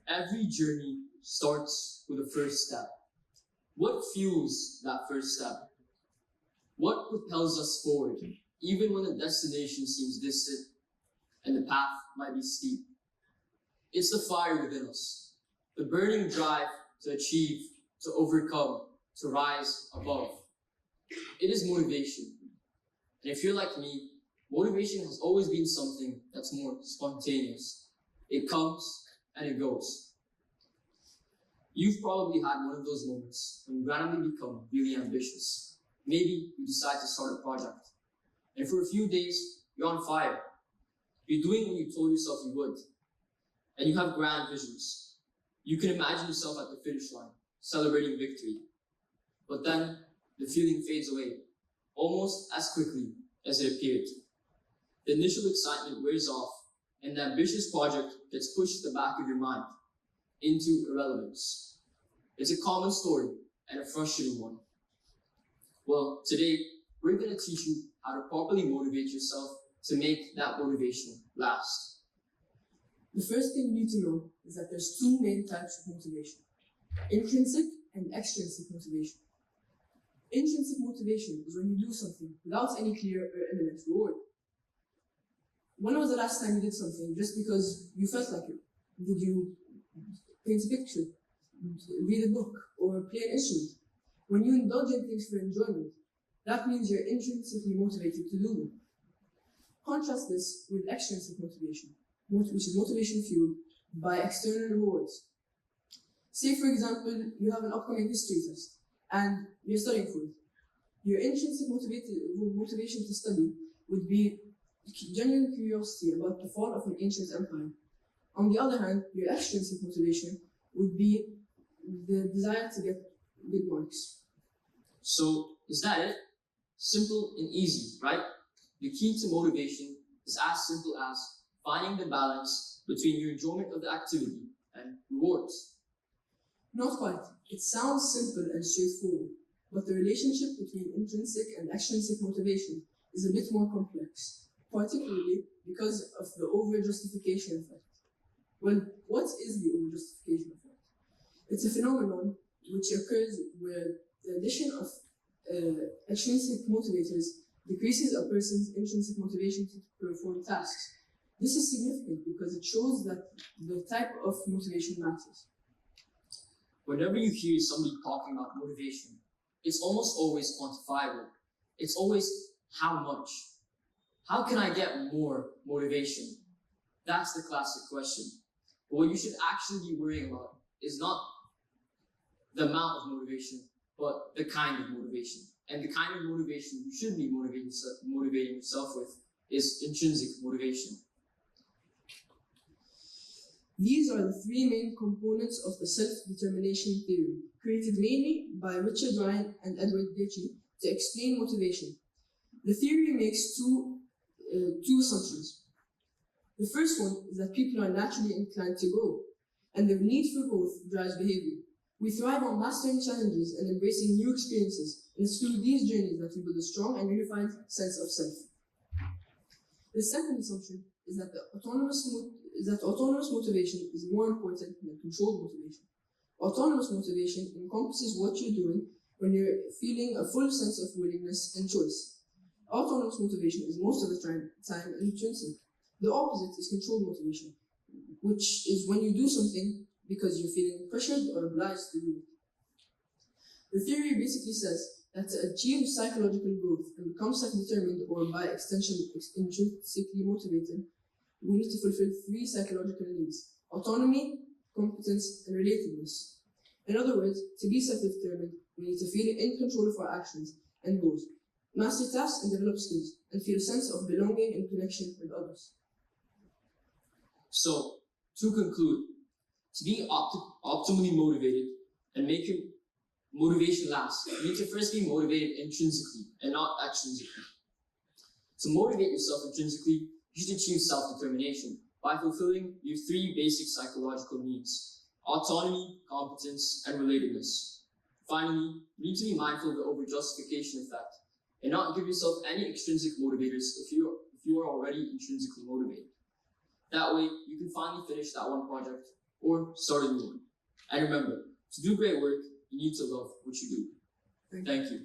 Every journey starts with a first step. What fuels that first step? What propels us forward, even when the destination seems distant and the path might be steep? It's the fire within us, the burning drive to achieve, to overcome, to rise above. It is motivation. And if you're like me, motivation has always been something that's more spontaneous. It comes and it goes. You've probably had one of those moments when you randomly become really ambitious. Maybe you decide to start a project, and for a few days, you're on fire. You're doing what you told yourself you would, and you have grand visions. You can imagine yourself at the finish line, celebrating victory. But then, the feeling fades away, almost as quickly as it appeared. The initial excitement wears off, and the ambitious project gets pushed to the back of your mind into irrelevance. It's a common story and a frustrating one. Well, today, we're going to teach you how to properly motivate yourself to make that motivation last. The first thing you need to know is that there's two main types of motivation: intrinsic and extrinsic motivation. Intrinsic motivation is when you do something without any clear or imminent reward. When was the last time you did something just because you felt like it? Did you paint a picture, read a book, or play an instrument? When you indulge in things for enjoyment, that means you're intrinsically motivated to do them. Contrast this with extrinsic motivation, which is motivation fueled by external rewards. Say, for example, you have an upcoming history test and you're studying for it. Your intrinsic motivation to study would be genuine curiosity about the fall of an ancient empire. On the other hand, your extrinsic motivation would be the desire to get good marks. So, is that it? Simple and easy, right? The key to motivation is as simple as finding the balance between your enjoyment of the activity and rewards. Not quite. It sounds simple and straightforward, but the relationship between intrinsic and extrinsic motivation is a bit more complex, particularly because of the over-justification effect. Well, what is the over-justification effect? It's a phenomenon which occurs where the addition of extrinsic motivators decreases a person's intrinsic motivation to perform tasks. This is significant because it shows that the type of motivation matters. Whenever you hear somebody talking about motivation, it's almost always quantifiable. It's always how much. How can I get more motivation? That's the classic question. But what you should actually be worrying about is not the amount of motivation, but the kind of motivation. And the kind of motivation you should be motivating yourself with is intrinsic motivation. These are the three main components of the self-determination theory, created mainly by Richard Ryan and Edward Deci to explain motivation. The theory makes two assumptions. The first one is that people are naturally inclined to grow, and their need for growth drives behavior. We thrive on mastering challenges and embracing new experiences, and it's through these journeys that we build a strong and unified sense of self. The second assumption is that autonomous motivation is more important than controlled motivation. Autonomous motivation encompasses what you're doing when you're feeling a full sense of willingness and choice. Autonomous motivation is most of the time intrinsic. The opposite is controlled motivation, which is when you do something because you're feeling pressured or obliged to do it. The theory basically says that to achieve psychological growth and become self-determined, or by extension intrinsically motivated, we need to fulfill three psychological needs: autonomy, competence, and relatedness. In other words, to be self-determined, we need to feel in control of our actions and goals, master tasks and develop skills, and feel a sense of belonging and connection with others. So, to conclude, to be optimally motivated and make your motivation last, you need to first be motivated intrinsically and not extrinsically. To motivate yourself intrinsically, you should achieve self-determination by fulfilling your three basic psychological needs: autonomy, competence, and relatedness. Finally, you need to be mindful of the over-justification effect and not give yourself any extrinsic motivators if you are already intrinsically motivated. That way, you can finally finish that one project or start a new one. And remember, to do great work, you need to love what you do. Thank you.